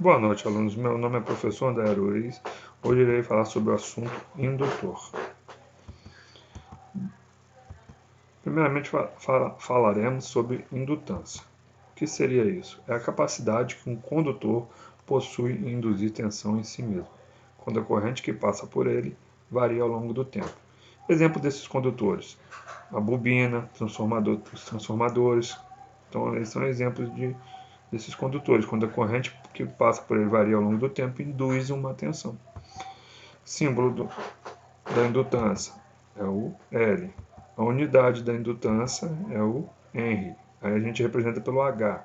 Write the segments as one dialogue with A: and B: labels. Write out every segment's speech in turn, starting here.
A: Boa noite, alunos. Meu nome é professor André Ruiz. Hoje irei falar sobre o assunto indutor. Primeiramente, falaremos sobre indutância. O que seria isso? É a capacidade que um condutor possui em induzir tensão em si mesmo, quando a corrente que passa por ele varia ao longo do tempo. Exemplo desses condutores: a bobina, os transformadores. Então, eles são exemplos desses condutores, quando a corrente que passa por ele varia ao longo do tempo, induz uma tensão. Símbolo da indutância é o L. A unidade da indutância é o Henry. Aí a gente representa pelo H.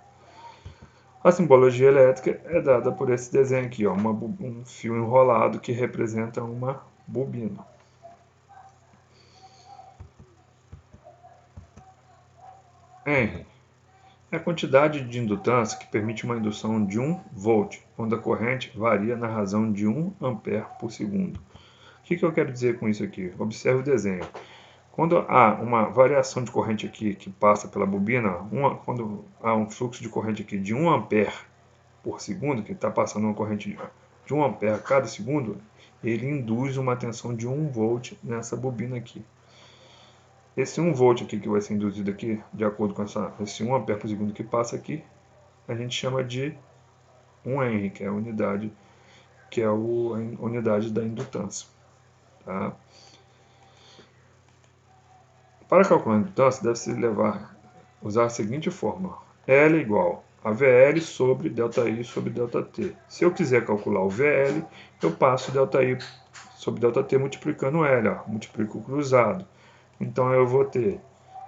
A: A simbologia elétrica é dada por esse desenho aqui, ó, um fio enrolado que representa uma bobina. Henry é a quantidade de indutância que permite uma indução de 1 volt, quando a corrente varia na razão de 1 ampere por segundo. O que eu quero dizer com isso aqui? Observe o desenho. Quando há uma variação de corrente aqui que passa pela bobina, quando há um fluxo de corrente aqui de 1 ampere por segundo, que está passando uma corrente de 1 ampere a cada segundo, ele induz uma tensão de 1 volt nessa bobina aqui. Esse 1 volt aqui que vai ser induzido aqui, de acordo com esse 1 ampere por segundo que passa aqui, a gente chama de 1 Henry, que é a unidade, a unidade da indutância. Tá? Para calcular a indutância, deve-se usar a seguinte fórmula: L igual a VL sobre ΔI sobre ΔT. Se eu quiser calcular o VL, eu passo ΔI sobre ΔT multiplicando L, ó, multiplico o cruzado. Então eu vou ter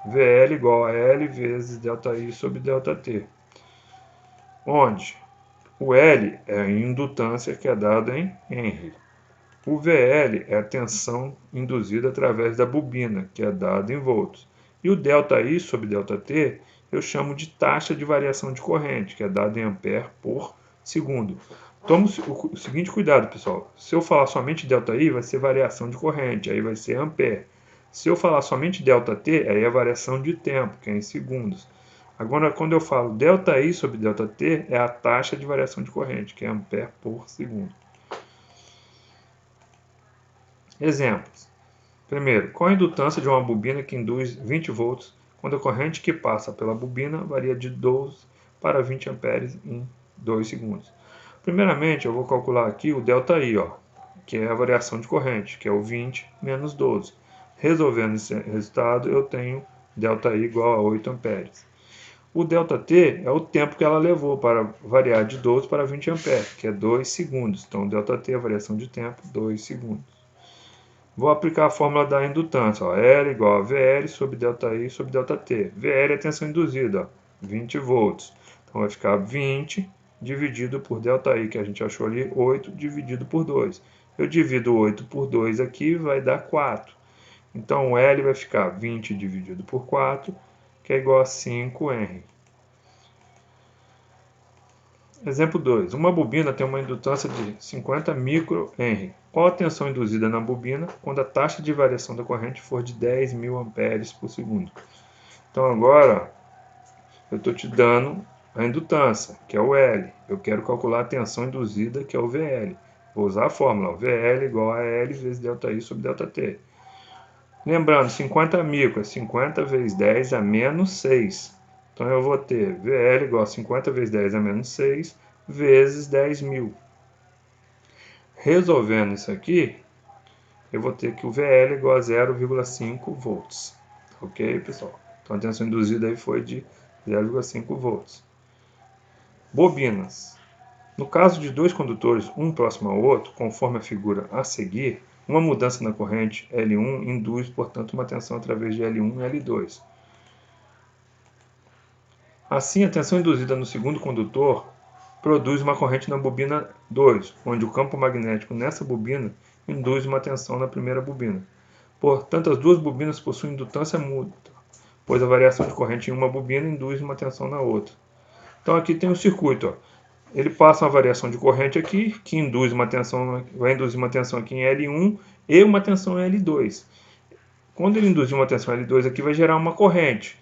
A: VL igual a L vezes ΔI sobre ΔT, onde o L é a indutância que é dada em Henry. O VL é a tensão induzida através da bobina, que é dada em volts. E o ΔI sobre ΔT eu chamo de taxa de variação de corrente, que é dada em ampere por segundo. Tome o seguinte cuidado, pessoal. Se eu falar somente ΔI, vai ser variação de corrente, aí vai ser ampere. Se eu falar somente ΔT, aí é variação de tempo, que é em segundos. Agora, quando eu falo ΔI sobre ΔT, é a taxa de variação de corrente, que é ampere por segundo. Exemplos. Primeiro, qual a indutância de uma bobina que induz 20 volts quando a corrente que passa pela bobina varia de 12 para 20 amperes em 2 segundos? Primeiramente, eu vou calcular aqui o ΔI, ó, que é a variação de corrente, que é o 20 menos 12. Resolvendo esse resultado, eu tenho ΔI igual a 8 amperes. O ΔT é o tempo que ela levou para variar de 12 para 20 amperes, que é 2 segundos. Então, ΔT é a variação de tempo, 2 segundos. Vou aplicar a fórmula da indutância, ó, L igual a VL sobre ΔI sobre ΔT. VL é a tensão induzida, ó, 20 volts. Então vai ficar 20 dividido por ΔI, que a gente achou ali, 8 dividido por 2. Eu divido 8 por 2 aqui, vai dar 4. Então o L vai ficar 20 dividido por 4, que é igual a 5 Henry. Exemplo 2. Uma bobina tem uma indutância de 50 microhenry. Qual a tensão induzida na bobina quando a taxa de variação da corrente for de 10.000 amperes por segundo? Então agora eu estou te dando a indutância, que é o L. Eu quero calcular a tensão induzida, que é o VL. Vou usar a fórmula, ó, VL igual a L vezes ΔI sobre ΔT. Lembrando, 50 micro é 50 vezes 10 a menos 6. Então eu vou ter VL igual a 50 vezes 10 a menos 6 vezes 10.000. Resolvendo isso aqui, eu vou ter que o VL é igual a 0,5 volts. Ok, pessoal? Então a tensão induzida aí foi de 0,5 volts. Bobinas. No caso de dois condutores, um próximo ao outro, conforme a figura a seguir, uma mudança na corrente L1 induz, portanto, uma tensão através de L1 e L2. Assim, a tensão induzida no segundo condutor produz uma corrente na bobina 2, onde o campo magnético nessa bobina induz uma tensão na primeira bobina. Portanto, as duas bobinas possuem indutância mútua, pois a variação de corrente em uma bobina induz uma tensão na outra. Então aqui tem um circuito, ó. Ele passa uma variação de corrente aqui, que induz uma tensão, vai induzir uma tensão aqui em L1 e uma tensão em L2. Quando ele induzir uma tensão em L2 aqui, vai gerar uma corrente.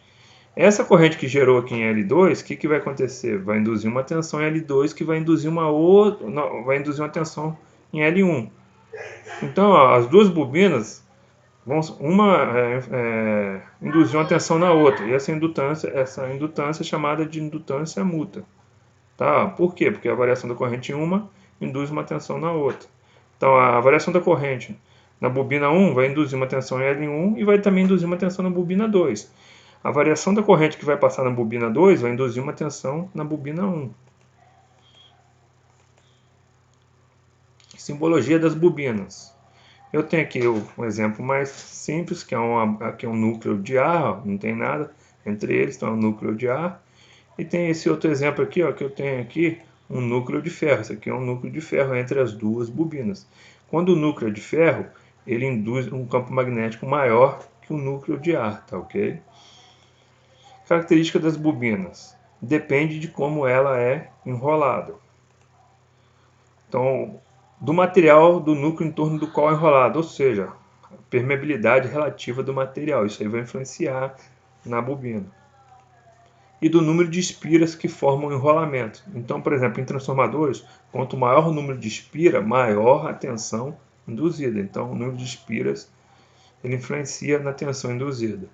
A: Essa corrente que gerou aqui em L2, o que vai acontecer? Vai induzir uma tensão em L2 que vai induzir vai induzir uma tensão em L1. Então, ó, as duas bobinas uma induzir uma tensão na outra, e essa indutância é chamada de indutância mútua. Tá? Por quê? Porque a variação da corrente em uma induz uma tensão na outra. Então, a variação da corrente na bobina 1 vai induzir uma tensão em L1 e vai também induzir uma tensão na bobina 2. A variação da corrente que vai passar na bobina 2 vai induzir uma tensão na bobina 1. Simbologia das bobinas. Eu tenho aqui um exemplo mais simples, que aqui é um núcleo de ar, ó, não tem nada entre eles, então é um núcleo de ar. E tem esse outro exemplo aqui, ó, que eu tenho aqui um núcleo de ferro. Esse aqui é um núcleo de ferro entre as duas bobinas. Quando o núcleo é de ferro, ele induz um campo magnético maior que o núcleo de ar, tá ok? Característica das bobinas. Depende de como ela é enrolada. Então, do material do núcleo em torno do qual é enrolado, ou seja, a permeabilidade relativa do material. Isso aí vai influenciar na bobina. E do número de espiras que formam o enrolamento. Então, por exemplo, em transformadores, quanto maior o número de espira, maior a tensão induzida. Então, o número de espiras ele influencia na tensão induzida.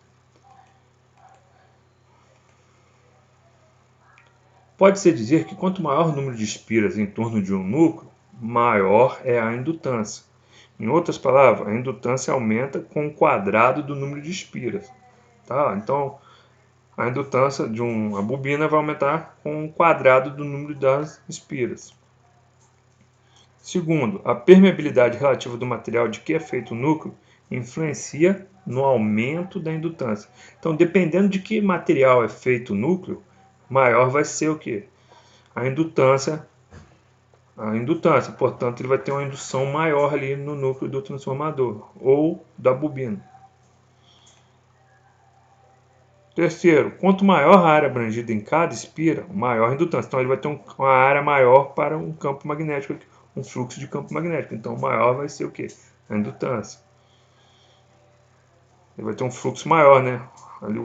A: Pode-se dizer que quanto maior o número de espiras em torno de um núcleo, maior é a indutância. Em outras palavras, a indutância aumenta com o quadrado do número de espiras. Tá? Então, a indutância de uma bobina vai aumentar com o quadrado do número das espiras. Segundo, a permeabilidade relativa do material de que é feito o núcleo influencia no aumento da indutância. Então, dependendo de que material é feito o núcleo, maior vai ser o quê? A indutância, portanto, ele vai ter uma indução maior ali no núcleo do transformador ou da bobina. Terceiro, quanto maior a área abrangida em cada espira, maior a indutância. Então, ele vai ter uma área maior para um campo magnético, um fluxo de campo magnético. Então, maior vai ser o quê? A indutância. Ele vai ter um fluxo maior, né? Ali,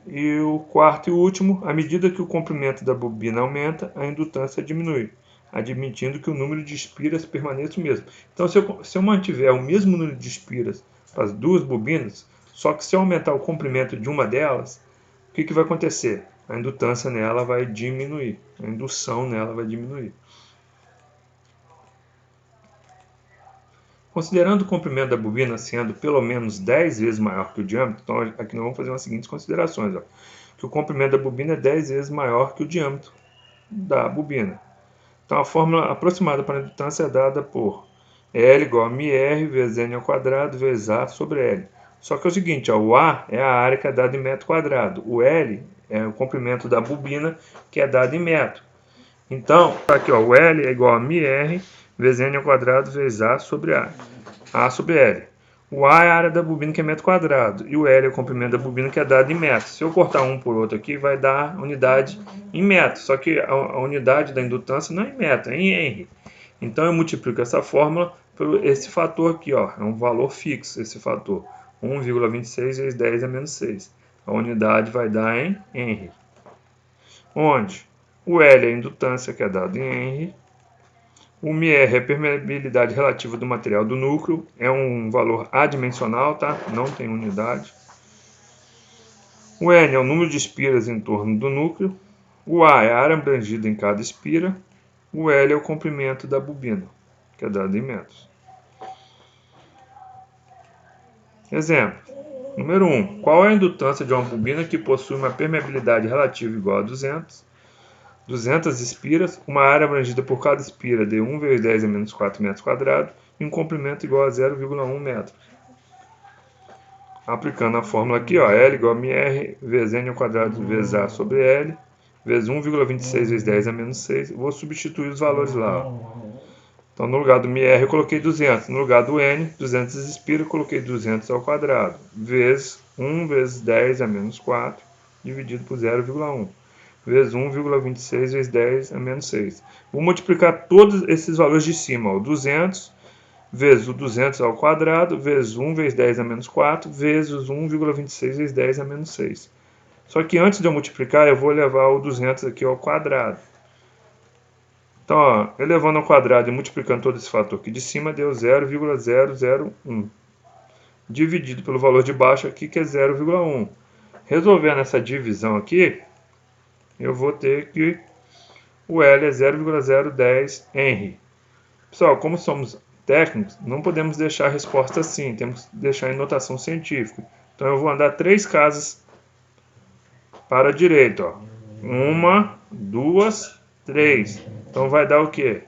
A: e o quarto e último, à medida que o comprimento da bobina aumenta, a indutância diminui, admitindo que o número de espiras permaneça o mesmo. Então, se eu mantiver o mesmo número de espiras para as duas bobinas, só que se eu aumentar o comprimento de uma delas, o que vai acontecer? A indutância nela vai diminuir, a indução nela vai diminuir. Considerando o comprimento da bobina sendo pelo menos 10 vezes maior que o diâmetro, então aqui nós vamos fazer as seguintes considerações. Ó, que o comprimento da bobina é 10 vezes maior que o diâmetro da bobina. Então a fórmula aproximada para a indutância é dada por L igual a μr vezes n ao quadrado vezes A sobre L. Só que é o seguinte, ó, o A é a área que é dada em metro quadrado, o L é o comprimento da bobina que é dado em metro. Então, aqui ó, o L é igual a μr vezes n ao quadrado vezes A sobre A sobre L. O A é a área da bobina que é metro quadrado e o L é o comprimento da bobina que é dado em metros. Se eu cortar um por outro aqui, vai dar unidade em metros. Só que a unidade da indutância não é em metro, é em Henry. Então eu multiplico essa fórmula por esse fator aqui, ó, é um valor fixo esse fator, 1,26 vezes 10 a menos 6. A unidade vai dar em Henry. Onde o L é a indutância que é dado em Henry. O μr é a permeabilidade relativa do material do núcleo, é um valor adimensional, tá? Não tem unidade. O n é o número de espiras em torno do núcleo. O A é a área abrangida em cada espira. O L é o comprimento da bobina, que é dado em metros. Exemplo. Número 1. Qual é a indutância de uma bobina que possui uma permeabilidade relativa igual a 200 espiras, uma área abrangida por cada espira de 1 vezes 10 a menos 4 metros quadrados e um comprimento igual a 0,1 metros. Aplicando a fórmula aqui, ó, L igual a μr vezes n ao quadrado vezes A sobre L, vezes 1,26 vezes 10 a menos 6. Vou substituir os valores lá. Ó. Então, no lugar do μr eu coloquei 200. No lugar do n, 200 espiras, eu coloquei 200 ao quadrado, vezes 1 vezes 10 a menos 4, dividido por 0,1. Vezes 1,26 vezes 10 a menos 6. Vou multiplicar todos esses valores de cima. Ó, 200 vezes o 200 ao quadrado, vezes 1 vezes 10 a menos 4, vezes 1,26 vezes 10 a menos 6. Só que antes de eu multiplicar, eu vou levar o 200 aqui ao quadrado. Então, ó, elevando ao quadrado e multiplicando todo esse fator aqui de cima, deu 0,001. Dividido pelo valor de baixo aqui, que é 0,1. Resolvendo essa divisão aqui, eu vou ter que o L é 0,010 Henry. Pessoal, como somos técnicos, não podemos deixar a resposta assim, temos que deixar em notação científica. Então eu vou andar 3 casas para a direita. Ó. 1, 2, 3. Então vai dar o quê?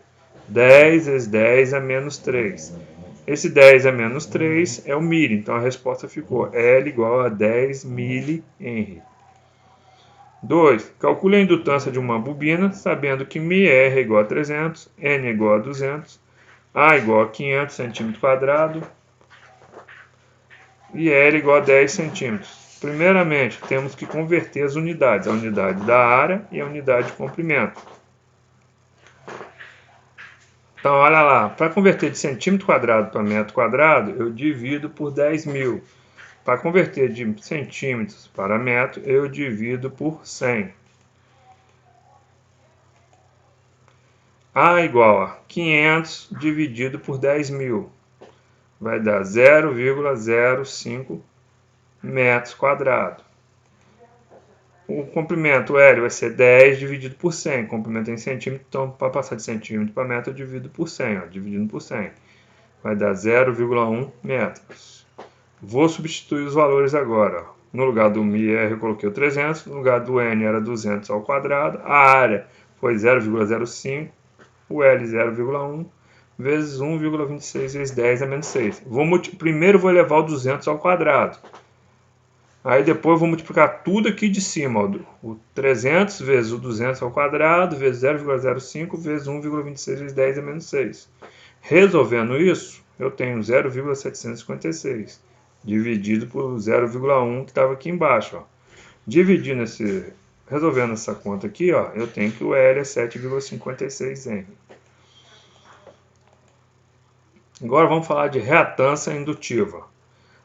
A: 10 vezes 10 é menos 3. Esse 10 é menos 3 é o milli. Então a resposta ficou L igual a 10 milli-Henry. 2. Calcule a indutância de uma bobina, sabendo que μr é igual a 300, N é igual a 200, A igual a 500 cm² e L igual a 10 centímetros. Primeiramente, temos que converter as unidades, a unidade da área e a unidade de comprimento. Então, olha lá, para converter de centímetro quadrado para metro quadrado, eu divido por 10.000. Para converter de centímetros para metro, eu divido por 100. A igual a 500 dividido por 10.000. Vai dar 0,05 metros quadrados. O comprimento L vai ser 10 dividido por 100. Comprimento em centímetro, então para passar de centímetro para metro, eu divido por 100. Ó, dividindo por 100. Vai dar 0,1 metros. Vou substituir os valores agora. Ó. No lugar do μr eu coloquei o 300, no lugar do N era 200 ao quadrado. A área foi 0,05, o L 0,1, vezes 1,26 vezes 10 é menos 6. Primeiro vou elevar o 200 ao quadrado. Aí depois eu vou multiplicar tudo aqui de cima. Ó, o 300 vezes o 200 ao quadrado, vezes 0,05, vezes 1,26 vezes 10 é menos 6. Resolvendo isso, eu tenho 0,756, dividido por 0,1 que estava aqui embaixo. Ó. Resolvendo essa conta aqui, ó, eu tenho que o L é 7,56 Henry. Agora vamos falar de reatância indutiva.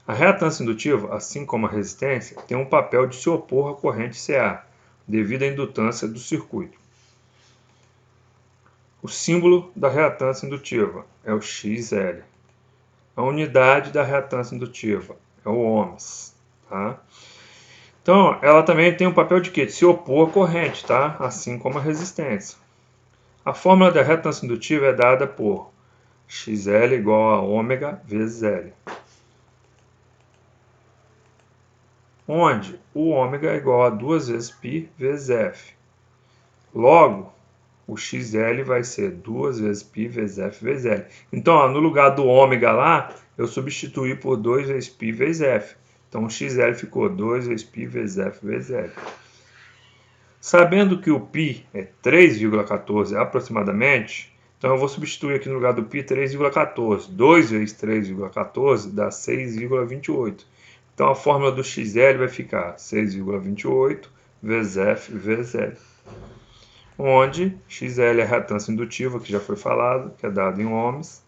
A: A reatância indutiva, assim como a resistência, tem um papel de se opor à corrente CA, devido à indutância do circuito. O símbolo da reatância indutiva é o XL. A unidade da reatância indutiva é o ohms. Tá? Então, ela também tem um papel de quê? De se opor à corrente, tá? Assim como a resistência. A fórmula da reatância indutiva é dada por XL igual a ômega vezes L. Onde o ômega é igual a 2 vezes π vezes f. Logo, o XL vai ser 2 vezes π vezes f vezes L. Então, ó, no lugar do ômega lá, eu substituí por 2 vezes π vezes f. Então, o XL ficou 2 vezes π vezes f vezes L. Sabendo que o π é 3,14 aproximadamente, então eu vou substituir aqui no lugar do π 3,14. 2 vezes 3,14 dá 6,28. Então a fórmula do XL vai ficar 6,28 vezes F vezes L. Onde XL é a reatância indutiva, que já foi falado, que é dado em ohms.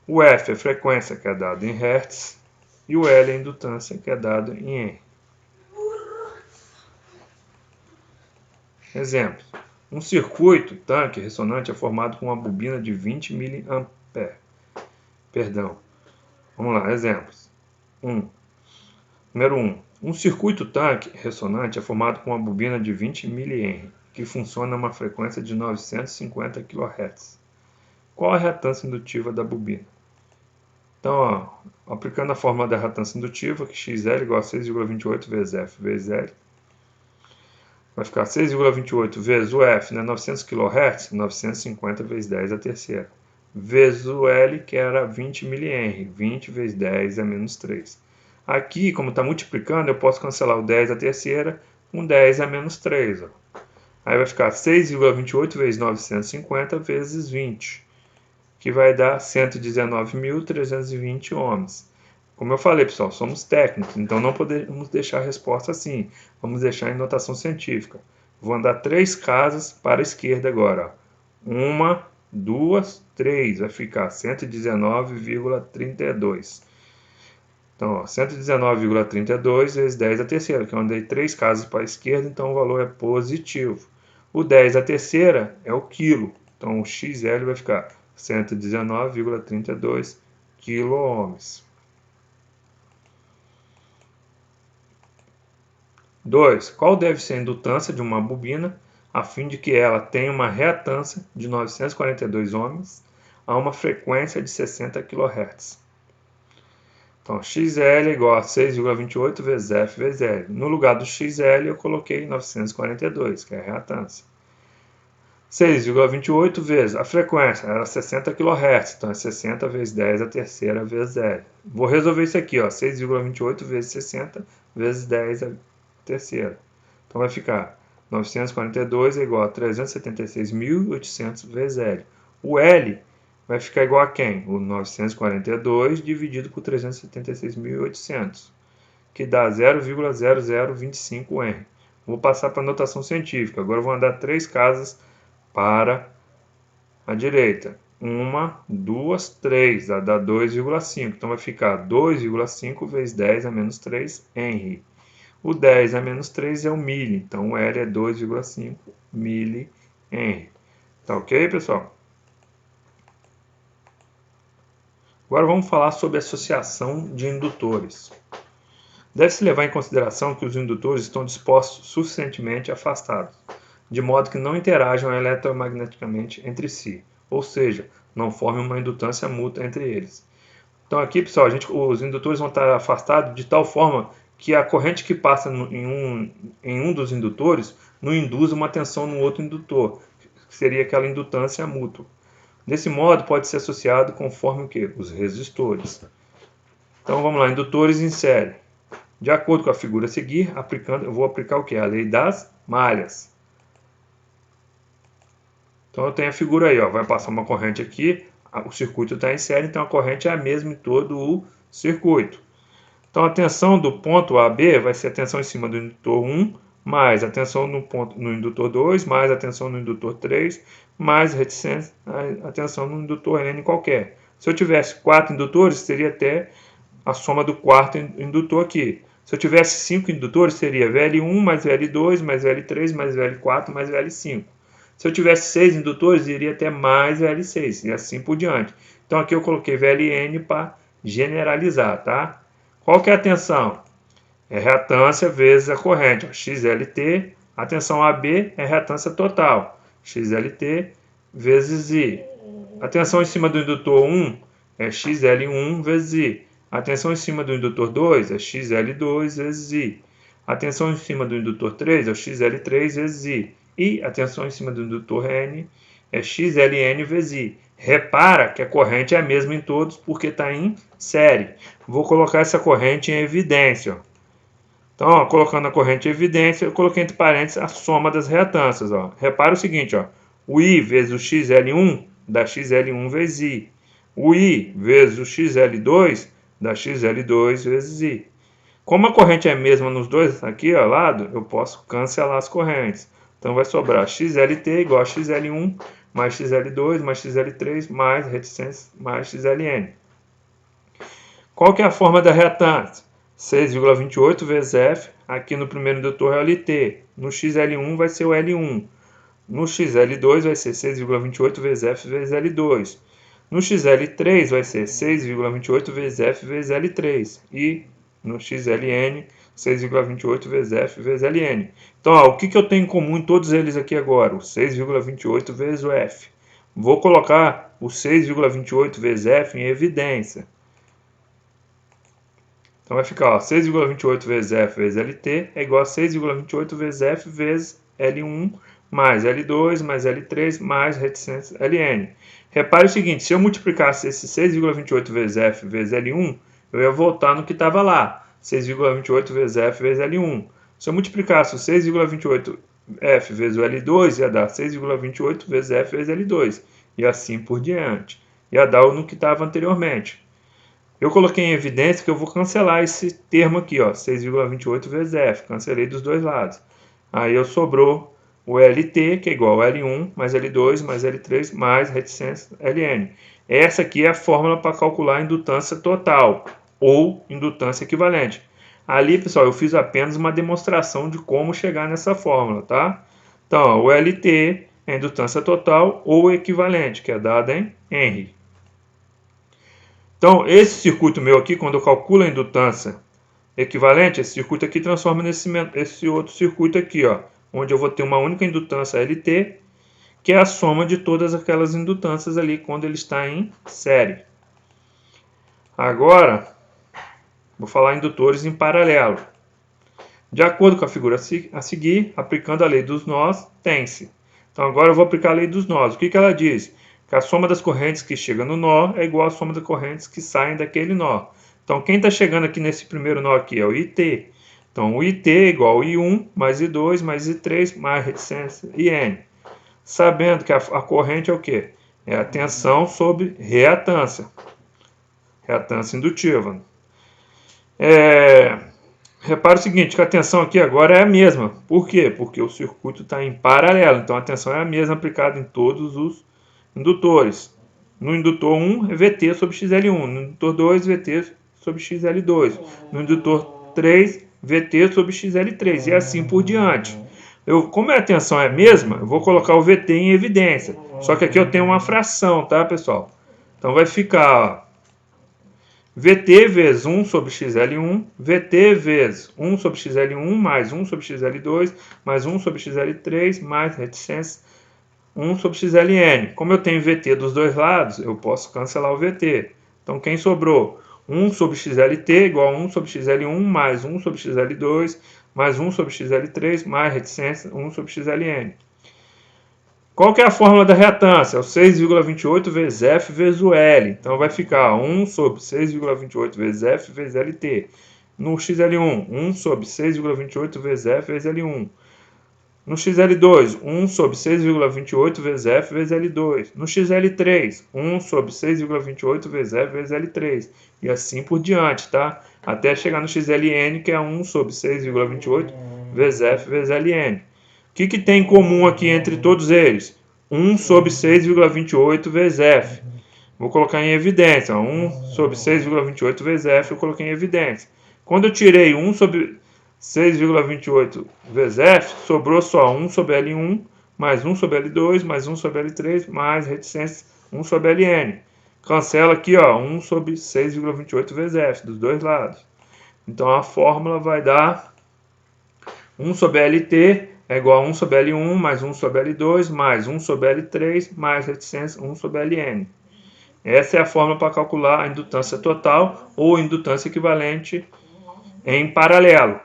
A: O F é a frequência, que é dado em hertz. E o L é a indutância, que é dado em Henry. Exemplo. Um circuito tanque ressonante é formado com uma bobina de 20 mA. Perdão. Vamos lá, exemplos. Número 1. Um circuito tanque ressonante é formado com uma bobina de 20 mH, que funciona a uma frequência de 950 kHz. Qual a reatância indutiva da bobina? Então, ó, aplicando a fórmula da reatância indutiva, que XL é igual a 6,28 vezes F vezes L, vai ficar 6,28 vezes o F, né, 900 kHz, 950 vezes 10 a terceira, vezes o L, que era 20 mH, 20 vezes 10 é menos 3. Aqui, como está multiplicando, eu posso cancelar o 10 a terceira com 10 a menos 3. Ó. Aí vai ficar 6,28 vezes 950 vezes 20, que vai dar 119.320 ohms. Como eu falei, pessoal, somos técnicos, então não podemos deixar a resposta assim. Vamos deixar em notação científica. Vou andar 3 casas para a esquerda agora. 1, 2, 3. Vai ficar 119,32. Então, 119,32 vezes 10 a terceira, que eu andei 3 casas para a esquerda, então o valor é positivo. O 10 a terceira é o quilo, então o XL vai ficar 119,32 quiloohms. 2. Qual deve ser a indutância de uma bobina a fim de que ela tenha uma reatância de 942 ohms a uma frequência de 60 kHz? Então, XL é igual a 6,28 vezes F vezes L. No lugar do XL, eu coloquei 942, que é a reatância. 6,28 vezes a frequência, era 60 kHz, então é 60 vezes 10 a terceira vezes L. Vou resolver isso aqui, 6,28 vezes 60 vezes 10 a terceira. Então vai ficar 942 é igual a 376.800 vezes L. O L vai ficar igual a quem? O 942 dividido por 376.800, que dá 0,0025 Henry. Vou passar para a notação científica. Agora eu vou andar 3 casas para a direita. 1, 2, 3, dá 2,5. Então vai ficar 2,5 vezes 10 a menos 3 Henry. O 10 a menos 3 é o milli, então o L é 2,5 milli Henry. Tá ok, pessoal? Agora vamos falar sobre associação de indutores. Deve-se levar em consideração que os indutores estão dispostos suficientemente afastados, de modo que não interajam eletromagneticamente entre si, ou seja, não formem uma indutância mútua entre eles. Então aqui, pessoal, os indutores vão estar afastados de tal forma que a corrente que passa em um dos indutores não induz uma tensão no outro indutor, que seria aquela indutância mútua. Desse modo, pode ser associado conforme o quê? Os resistores. Então vamos lá, indutores em série. De acordo com a figura a seguir, eu vou aplicar o quê? A lei das malhas. Então eu tenho a figura aí, vai passar uma corrente aqui, o circuito está em série, então a corrente é a mesma em todo o circuito. Então a tensão do ponto AB vai ser a tensão em cima do indutor 1, mais a tensão no indutor 2, mais a tensão no indutor 3, mais a tensão no indutor N qualquer. Se eu tivesse 4 indutores, seria até a soma do quarto indutor aqui. Se eu tivesse 5 indutores, seria VL1 mais VL2 mais VL3 mais VL4 mais VL5. Se eu tivesse 6 indutores, iria até mais VL6 e assim por diante. Então aqui eu coloquei VLN para generalizar, tá? Qual que é a tensão? É reatância vezes a corrente, XLT. A tensão AB é reatância total, XLT vezes I. A tensão em cima do indutor 1 é XL1 vezes I. A tensão em cima do indutor 2 é XL2 vezes I. A tensão em cima do indutor 3 é XL3 vezes I. E a tensão em cima do indutor N é XLN vezes I. Repara que a corrente é a mesma em todos porque está em série. Vou colocar essa corrente em evidência. Então, colocando a corrente em evidência, eu coloquei entre parênteses a soma das reatâncias. Repara o seguinte, o I vezes o XL1 dá XL1 vezes I. O I vezes o XL2 dá XL2 vezes I. Como a corrente é a mesma nos dois aqui ao lado, eu posso cancelar as correntes. Então vai sobrar XLT igual a XL1 mais XL2 mais XL3 mais reticência mais XLN. Qual que é a forma da reatância? 6,28 vezes F, aqui no primeiro indutor é o LT. No XL1 vai ser o L1. No XL2 vai ser 6,28 vezes F vezes L2. No XL3 vai ser 6,28 vezes F vezes L3. E no XLN, 6,28 vezes F vezes LN. Então, o que eu tenho em comum em todos eles aqui agora? O 6,28 vezes o F. Vou colocar o 6,28 vezes F em evidência. Então vai ficar 6,28 vezes F vezes LT é igual a 6,28 vezes F vezes L1 mais L2 mais L3 mais reticência LN. Repare o seguinte, se eu multiplicasse esse 6,28 vezes F vezes L1, eu ia voltar no que estava lá, 6,28 vezes F vezes L1. Se eu multiplicasse o 6,28 F vezes o L2, ia dar 6,28 vezes F vezes L2, e assim por diante. Ia dar no que estava anteriormente. Eu coloquei em evidência que eu vou cancelar esse termo aqui, 6,28 vezes F. Cancelei dos dois lados. Aí eu sobrou o LT, que é igual a L1 mais L2 mais L3 mais reticência LN. Essa aqui é a fórmula para calcular a indutância total. ou indutância equivalente. Ali, pessoal, eu fiz apenas uma demonstração de como chegar nessa fórmula, tá? Então, ó, o LT é a indutância total ou equivalente, que é dada em Henry. Então, esse circuito meu aqui, quando eu calculo a indutância equivalente, esse circuito aqui transforma nesse outro circuito aqui, ó, onde eu vou ter uma única indutância LT, que é a soma de todas aquelas indutâncias ali quando ele está em série. Agora, vou falar indutores em paralelo. De acordo com a figura a seguir, aplicando a lei dos nós, tem-se. Então agora eu vou aplicar a lei dos nós. O que ela diz? Que a soma das correntes que chegam no nó é igual à soma das correntes que saem daquele nó. Então quem está chegando aqui nesse primeiro nó aqui é o IT. Então o IT é igual a I1 mais I2 mais I3 mais resistência IN. Sabendo que a corrente é o quê? É a tensão sobre reatância. Reatância indutiva. Repara o seguinte, que a tensão aqui agora é a mesma. Por quê? Porque o circuito está em paralelo. Então a tensão é a mesma aplicada em todos os indutores. No indutor 1 é VT sobre XL1. No indutor 2, VT sobre XL2. No indutor 3, VT sobre XL3. E assim por diante. Como a tensão é a mesma, eu vou colocar o VT em evidência. Só que aqui eu tenho uma fração, tá, pessoal? Então vai ficar, ó, VT vezes 1 sobre XL1, VT vezes 1 sobre XL1 mais 1 sobre XL2 mais 1 sobre XL3 mais reticência 1 sobre XLN. Como eu tenho VT dos dois lados, eu posso cancelar o VT. Então quem sobrou? 1 sobre XLT igual a 1 sobre XL1 mais 1 sobre XL2 mais 1 sobre XL3 mais reticência 1 sobre XLN. Qual que é a fórmula da reatância? É o 6,28 vezes F vezes o L. Então vai ficar 1 sobre 6,28 vezes F vezes LT. No XL1, 1 sobre 6,28 vezes F vezes L1. No XL2, 1 sobre 6,28 vezes F vezes L2. No XL3, 1 sobre 6,28 vezes F vezes L3. E assim por diante, tá? Até chegar no XLN, que é 1 sobre 6,28 vezes F vezes LN. O que tem em comum aqui entre todos eles? 1 sobre 6,28 vezes F. Vou colocar em evidência. 1 sobre 6,28 vezes F eu coloquei em evidência. Quando eu tirei 1 sobre 6,28 vezes F, sobrou só 1 sobre L1, mais 1 sobre L2, mais 1 sobre L3, mais reticência 1 sobre LN. Cancela aqui, ó, 1 sobre 6,28 vezes F, dos dois lados. Então a fórmula vai dar 1 sobre LT é igual a 1 sobre L1 mais 1 sobre L2 mais 1 sobre L3 mais reticência 1 sobre LN. Essa é a fórmula para calcular a indutância total ou indutância equivalente em paralelo.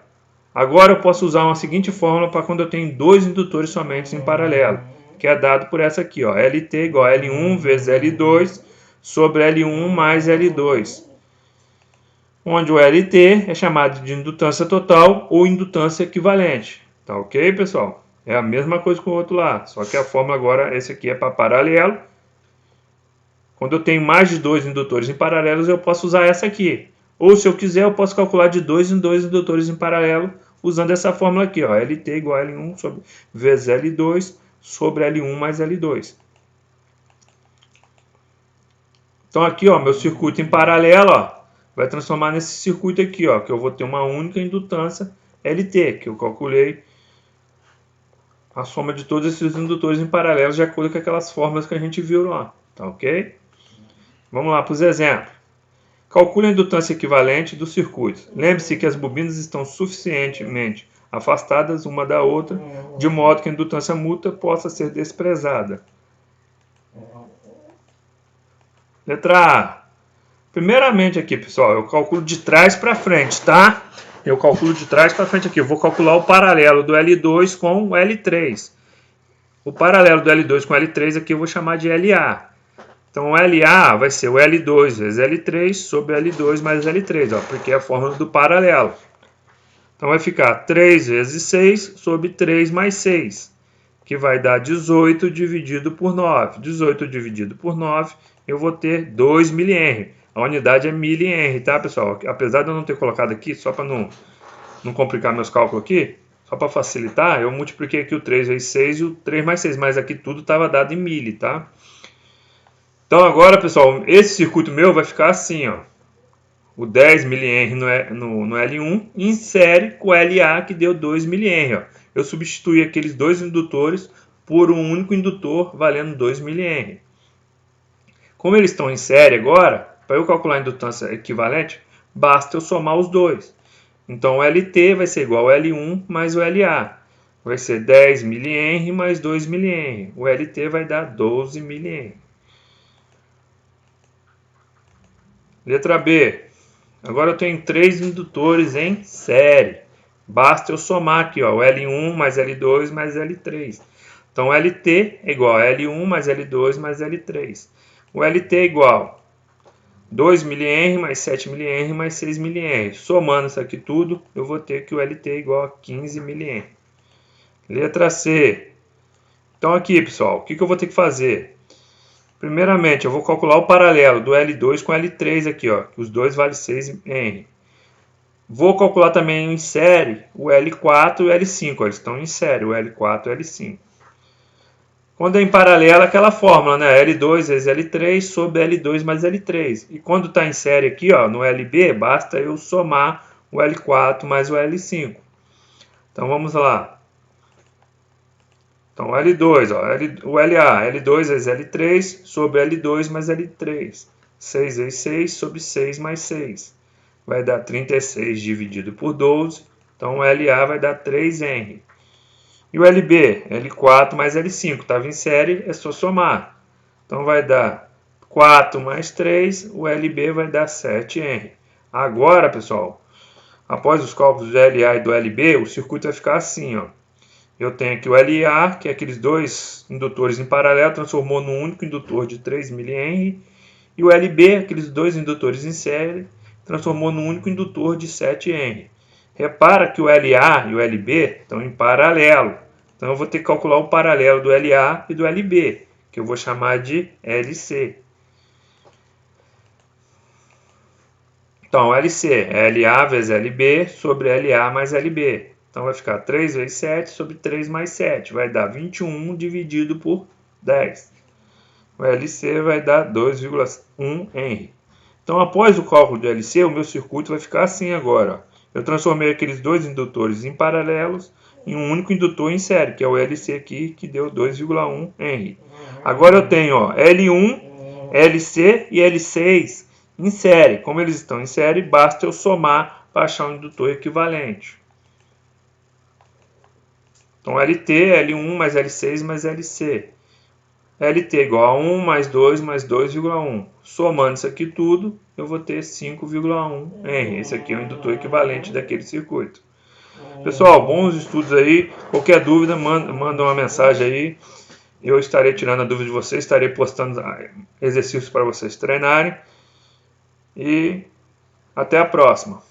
A: Agora eu posso usar uma seguinte fórmula para quando eu tenho dois indutores somente em paralelo, que é dado por essa aqui, ó, LT igual a L1 vezes L2 sobre L1 mais L2, onde o LT é chamado de indutância total ou indutância equivalente. Tá ok, pessoal? É a mesma coisa com o outro lá, só que a fórmula agora, esse aqui é para paralelo. Quando eu tenho mais de dois indutores em paralelos, eu posso usar essa aqui. Ou se eu quiser, eu posso calcular de dois em dois indutores em paralelo, usando essa fórmula aqui, ó, LT igual a L1 sobre, vezes L2 sobre L1 mais L2. Então aqui, ó, meu circuito em paralelo, ó, vai transformar nesse circuito aqui, ó, que eu vou ter uma única indutância LT, que eu calculei a soma de todos esses indutores em paralelo de acordo com aquelas fórmulas que a gente viu lá, tá ok? Vamos lá para os exemplos. Calcule a indutância equivalente do circuito. Lembre-se que as bobinas estão suficientemente afastadas uma da outra, de modo que a indutância mútua possa ser desprezada. Letra A. Primeiramente aqui, pessoal, eu calculo de trás para frente, tá? Eu calculo de trás para frente aqui. Eu vou calcular o paralelo do L2 com o L3. O paralelo do L2 com o L3 aqui eu vou chamar de LA. Então, o LA vai ser o L2 vezes L3 sobre L2 mais L3, ó, porque é a fórmula do paralelo. Então, vai ficar 3 vezes 6 sobre 3 mais 6, que vai dar 18 dividido por 9. 18 dividido por 9, eu vou ter 2 mH. A unidade é mH, tá, pessoal? Apesar de eu não ter colocado aqui, só para não complicar meus cálculos aqui, só para facilitar, eu multipliquei aqui o 3 vezes 6 e o 3 mais 6, mas aqui tudo estava dado em mili, tá? Então agora, pessoal, esse circuito meu vai ficar assim, ó. o 10 mH no L1 e insere com o LA que deu 2 mH. Eu substituí aqueles dois indutores por um único indutor valendo 2 mH. Como eles estão em série agora, para eu calcular a indutância equivalente, basta eu somar os dois. Então o LT vai ser igual ao L1 mais o LA. Vai ser 10 mH mais 2 mH. O LT vai dar 12 mH. Letra B. Agora eu tenho 3 indutores em série. Basta eu somar aqui, ó, o L1 mais L2 mais L3. Então, o LT é igual a L1 mais L2 mais L3. O LT é igual a 2 mH mais 7 mH mais 6 mH. Somando isso aqui tudo, eu vou ter que o LT é igual a 15 mH. Letra C. Então, aqui, pessoal, o que eu vou ter que fazer? Primeiramente, eu vou calcular o paralelo do L2 com o L3 aqui, ó, que os dois valem 6 mH. Vou calcular também em série o L4 e o L5. Eles estão em série, o L4 e o L5. Quando é em paralelo, aquela fórmula, né? L2 vezes L3 sobre L2 mais L3. E quando está em série aqui, ó, no LB, basta eu somar o L4 mais o L5. Então, vamos lá. Então, L2, ó, o LA, L2 vezes L3 sobre L2 mais L3. 6 vezes 6 sobre 6 mais 6. Vai dar 36 dividido por 12. Então, o LA vai dar 3R. E o LB? L4 mais L5. Estava em série, é só somar. Então, vai dar 4 mais 3. O LB vai dar 7R. Agora, pessoal, após os cálculos do LA e do LB, o circuito vai ficar assim, ó. Eu tenho aqui o LA, que é aqueles dois indutores em paralelo, transformou num único indutor de 3 mH. E o LB, aqueles dois indutores em série, transformou num único indutor de 7R. Repara que o LA e o LB estão em paralelo. Então eu vou ter que calcular o paralelo do LA e do LB, que eu vou chamar de LC. Então, LC é LA vezes LB sobre LA mais LB. Então vai ficar 3 vezes 7 sobre 3 mais 7. Vai dar 21 dividido por 10. O LC vai dar 2,1 Henry. Então, após o cálculo do LC, o meu circuito vai ficar assim agora. Eu transformei aqueles dois indutores em paralelos em um único indutor em série, que é o LC aqui, que deu 2,1 Henry. Agora eu tenho ó, L1, LC e L6 em série. Como eles estão em série, basta eu somar para achar um indutor equivalente. Então, LT é L1 mais L6 mais LC. LT igual a 1 mais 2 mais 2,1. Somando isso aqui tudo, eu vou ter 5,1 Henry. Esse aqui é o indutor equivalente daquele circuito. Pessoal, bons estudos aí. Qualquer dúvida, manda uma mensagem aí. Eu estarei tirando a dúvida de vocês, estarei postando exercícios para vocês treinarem. E até a próxima.